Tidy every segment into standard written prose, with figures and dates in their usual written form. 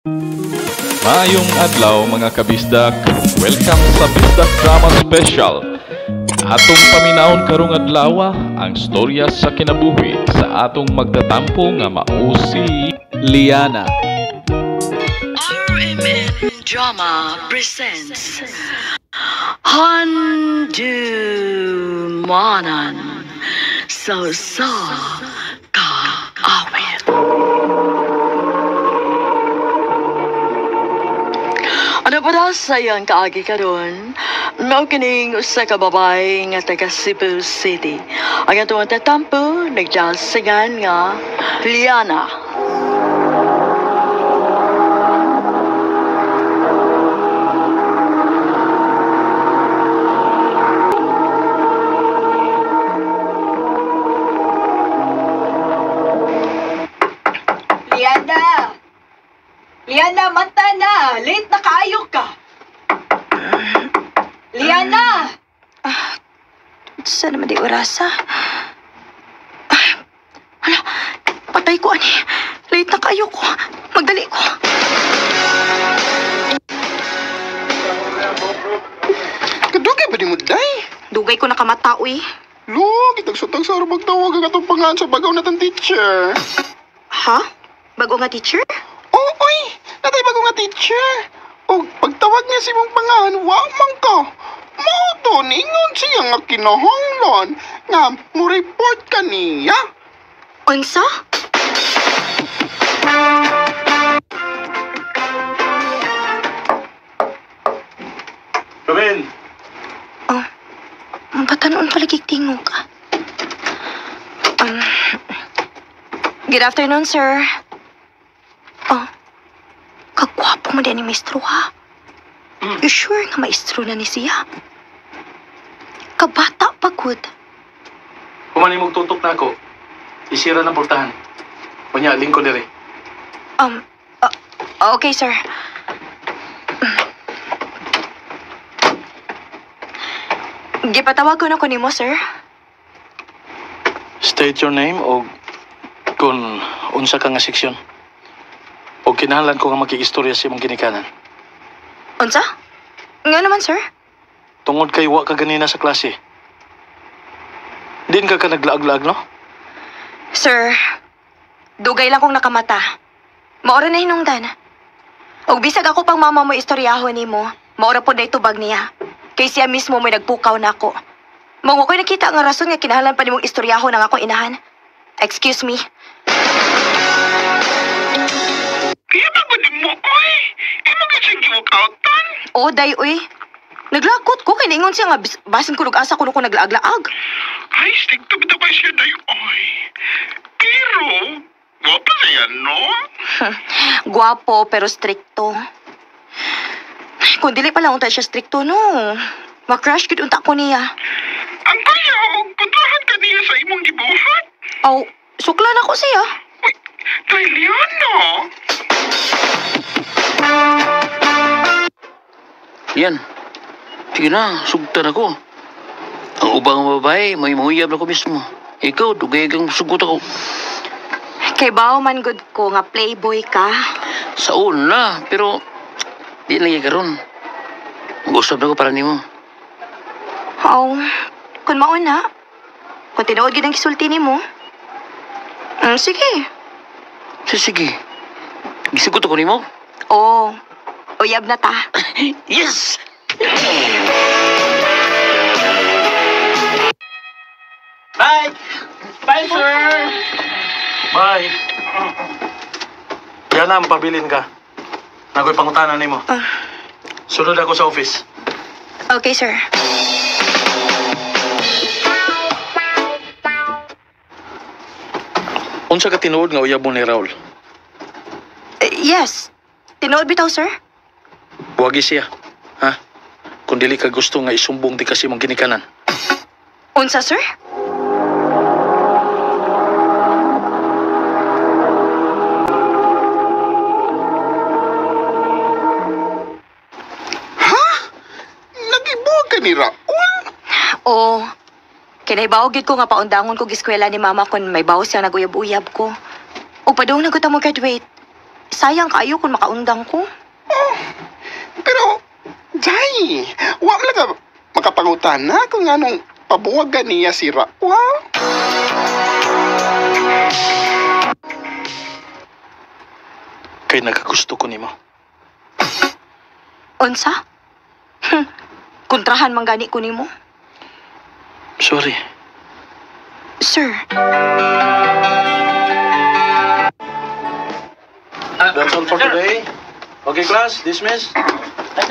Maayong adlaw mga kabisdak. Welcome sa Bisdak Drama Special. Atong paminahon karong adlaw ang storya sa kinabuhi sa atong magtatampo nga mao si Liana. RMN Drama presents Handumanan So Ka-awit. Ano pa daw sayang kaagi karon? Mao kining usa ka babae nga taga Cebu City. Ang atong tatampo nagjasingan nga Liana. Liana, mata na! Late na kaayo ka! Liana! Saan naman di orasa? Hala, patay ko, ani. Late na kayo ko. Magdali ko. Kadugay ba di mo, day? Dugay ko nakamata, uy. Lo, kitag-sutag sa arang magtawag ang atong pangalan sa bagaw na teacher. Ha? Bago nga teacher? Oo, oy! Natay bago nga teacher. O, pagtawag niya si mong pangalan, wamang ka. Mauto, ningon siya nga kinahanglan. Nga, mo report ka niya. Unsa? Ruben! Oh, batanon palagig tingog ka. Good afternoon, sir. Oh, kagwapo mo din ni Mistro, ha? You sure nga maestro na ni siya? Kabata pa, good. Kumani mong tutok na ako. Isira ng portahan. Kunya, lingko dire. Okay, sir. Gipatawag ko na ko nimo, sir. State your name o kung unsa ka nga seksyon. O kinahanglan ko nga makikistorya sa imong ginikanan. Unsa? Nga naman, sir. Tungod kay wa ka ganina sa klase. Din ka naglaag-laag, no? Sir, dugay lang kong nakamata. Maora na hinungdan. Og bisag ako pang mama mo istoryahon nimo, maora po na itubag niya. Kay siya mismo may nagpukaw na ako. Mao ko'y nakita nga rason nga kinahanglan pa nimong istoryahon ang akong inahan. Excuse me. Kaya ba mo, oy? Imo ka siyang giwakautan? O, day, uy. Naglakot ko, kay ningon siya nga basin ko asa ko naglaag-laag. Ay, stigto ba ba siya, day, oy? Pero, wapa siya, no? Guwapo, pero stricto. Kung dili pala unta siya stricto, no. Makrush gid unta ko niya. Ang kaya, puntahan ka niya sa imong gibuhat? Aw, sukla na ko siya. Uy, day, Liana. Yan. Sige na, sugtan ako. Ang ubang babae, may mahuyab na ko mismo. Ikaw, dugay kang sugot ako. Kay bao man good ko nga playboy ka. Sa una, pero di lang yung karon. Mag-usap na ko para nimo. Aw, kung mauna. Kung tinuod gid ang kisulti nimo. Sige. Sige. Gisugot ako nimo. Oo. Uyab na ta. Yes! Bye! Bye, sir! Bye! Yan na, pabilin ka. Nakoy pangutanan nimo. Sunod ako sa office. Okay, sir. Unsa ka tinuod nga uyab mo ni Raul? Yes. Tinuod bitaw, sir? Huwagi siya. Ha? Kung dili ka gusto nga isumbong di kasi mong ginikanan. Unsa, sir? Nagibuhat ka ni Raul? Oo. Kinaibaw gid ko nga paundangon ko giskwela ni mama kon may bawas siya naguyab-uyab ko. O padung naguta mo graduate. sayang kaayo kung makaundang ko. Pero, Jai, wa mo lang ka makapangutan na kung anong pabuwagan niya si Rakwa. Kay nagagusto ko nimo. Unsa? Kontrahan man gani ko nimo. Sorry. Sir, That's all for today. Okay, class, dismiss. Thank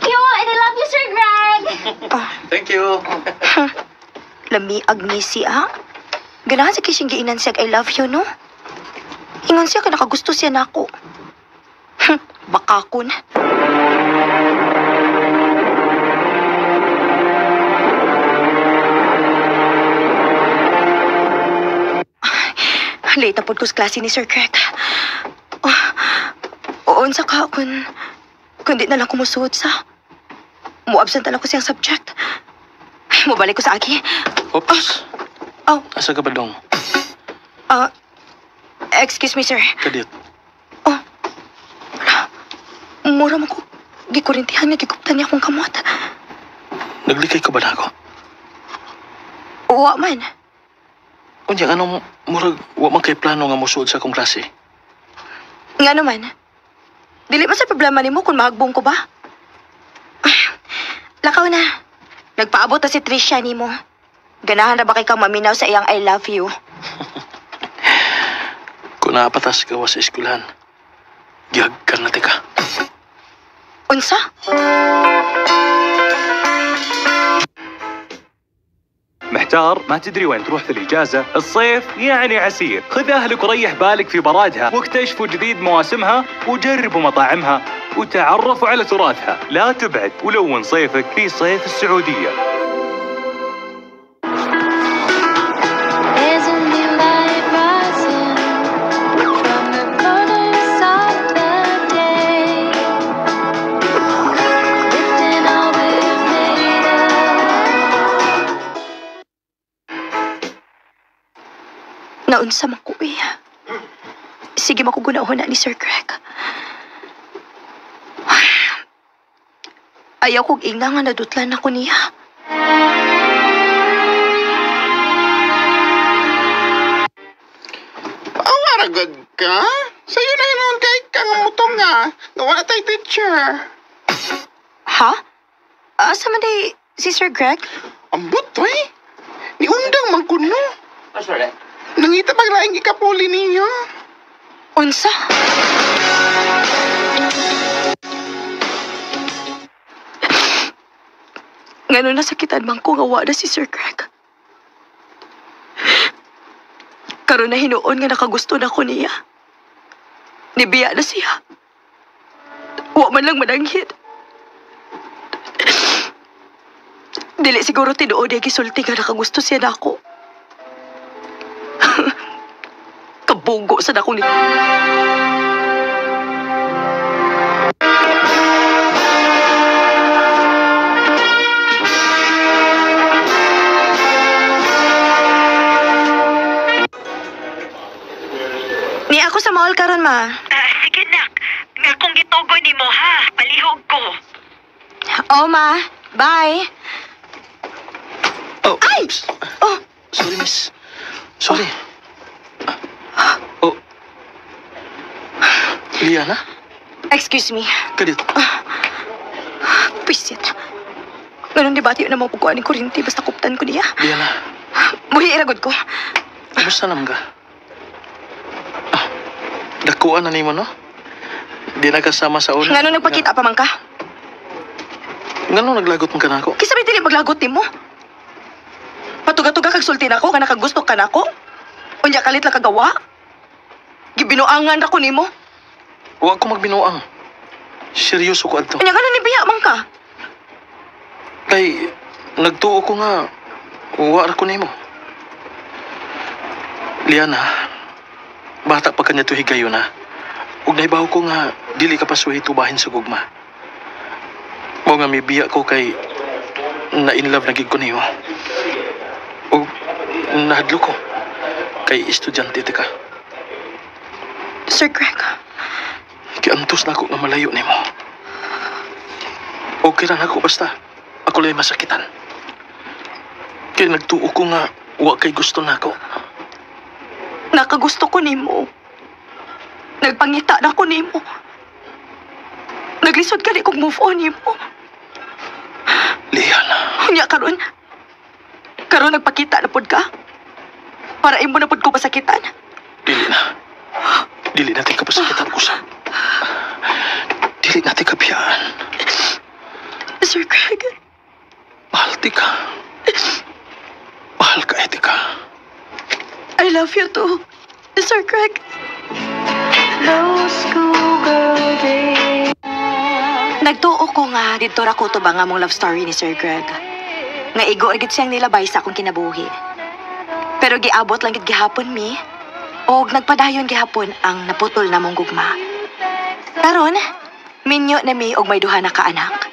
you! And I love you, Sir Greg! Thank you. lamiag ni siya. Ganahan sa kising giinan siya I love you, no? Ingon siya ka nakagusto siya nako. Bakakon. Late na po ko sa klase ni Sir Craig. Unsa ka kung di na lang kumusuod sa mo-absent na lang ko siyang subject. Mabalik ko sa aki. Oops. Oh, Asa ka ba dong? excuse me, sir. Kadit. Mura mo ko. Gikurintihan nga giguptan niya akong kamot. Naglikay ka ba na ako? Uwa man. Unya, anong murag wa man kay plano nga musuod sa akong klase? Nga naman. Dili man sa problema nimo kung mahagbong ko ba? Lakaw na. Nagpaabot na si Tricia nimo. Ganahan na ba kay kang maminaw sa iyang I love you? Kung naapatas ka wa sa eskwelahan, gihagkan na ka. Unsa? محتار ما تدري وين تروح في الإجازة؟ الصيف يعني عسير، خذ أهلك وريح بالك في برادها واكتشفوا جديد مواسمها وجربوا مطاعمها وتعرفوا على تراثها، لا تبعد ولون صيفك في صيف السعودية. There's a new light rising from the corners of the day, lifting all we've made of. Naunsa man ko eh. Sige makugunahon na ni Sir Craig. Ayaw kong ingna nga nadutlan ako niya. Awaragad ka? Sa'yo na yun kay kang mutong nga. Gawa na tayo teacher. Ha? Asa man day si Sir Greg? Ambot to eh. Ni undang man kuno. Nangita paglaing ikapuli niya. Unsa? Ngano nasakitan man ko nga wa na si Sir Greg. Karon na hinuon nga nakagusto na ko niya. Nibiya na siya. Wa man lang mananghid. Dili siguro tinuod ay gisulti nga nakagusto siya na ako. Kabugo sa dako ni... Ni ako sa mall karon ma. Sige nak, nga kung gitugo ni mo ha, palihog ko. Oh ma, bye. Oh, Ay! oops. Oh, Sorry, miss. Sorry. Oh. Liana? excuse me. Kadit. Pisit. Ganun di ba tiyo na mo pagkuhan ni Kurinti basta kuptan ko niya? Liana, Muhi iragod ko. kumusta naman ka? Dakuan na ni mo, no? Di na kasama sa una. Ngano nagpakita pa man ka? Ngano naglagot mo ka na ako? Kisa may dili maglagot ni mo? Patuga-tuga kag sulti nako nga nakagusto ka nako? Unya kalit lang kagawa? Gibinuangan ako nimo. Huwag ko magbinuang. Seryoso ko adto. Unya ngano ni biya man ka? Kay, nagtuo ko nga, uwara ko nimo. Liana, bata pa kanya to higayon na. Ug naibaw ko nga, dili ka pasuhi tubahin sa gugma. Mo nga may biya ko kay, na in love na gid ko niyo. O, nahadlo ko. Kay estudyante ti ka. Sir Greg, Kiantos na ako nga malayo nimo. Okay lang ako basta ako lang masakitan. Kaya nagtuo ko nga wa kay gusto na ako. Nakagusto ko nimo. Nagpangita na ko nimo. Naglisod ka di kong move on nimo. Liana. Unya karon. Karon nagpakita na pod ka. Para imo na pod ko pasakitan. Dili na. Dili natin kapasakitan usap. Dili natin kabiyaan. Sir Craig. Mahal ti ka. Mahal ka, Etika. I love you too, Sir Craig. No schoolgirl day. Nagtuo ko nga dito ra ko to ba nga mong love story ni Sir Greg. Nga igo agad siyang nilabay sa akong kinabuhi. Pero giabot lang gid gihapon mi. Og nagpadayon gihapon ang naputol na mong gugma. Karon, minyo na mi og may duha na ka anak.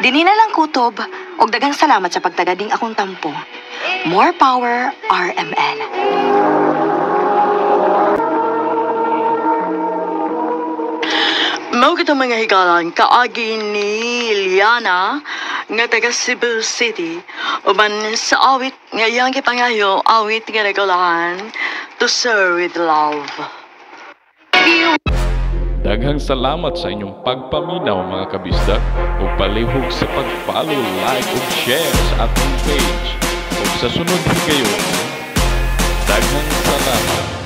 Dinhi na lang kutob og daghang salamat sa pagtagading akong tampo. More power, RMN. Mao kita mga higalan kaagi ni Liana nga taga Cebu City uban sa awit nga iyang gipangayo awit nga nagulahan To Serve with Love. Daghang salamat sa inyong pagpaminaw mga kabisdak ug palihog sa pag-follow, like ug share sa atong page ug sa sunod higayon. Daghang salamat.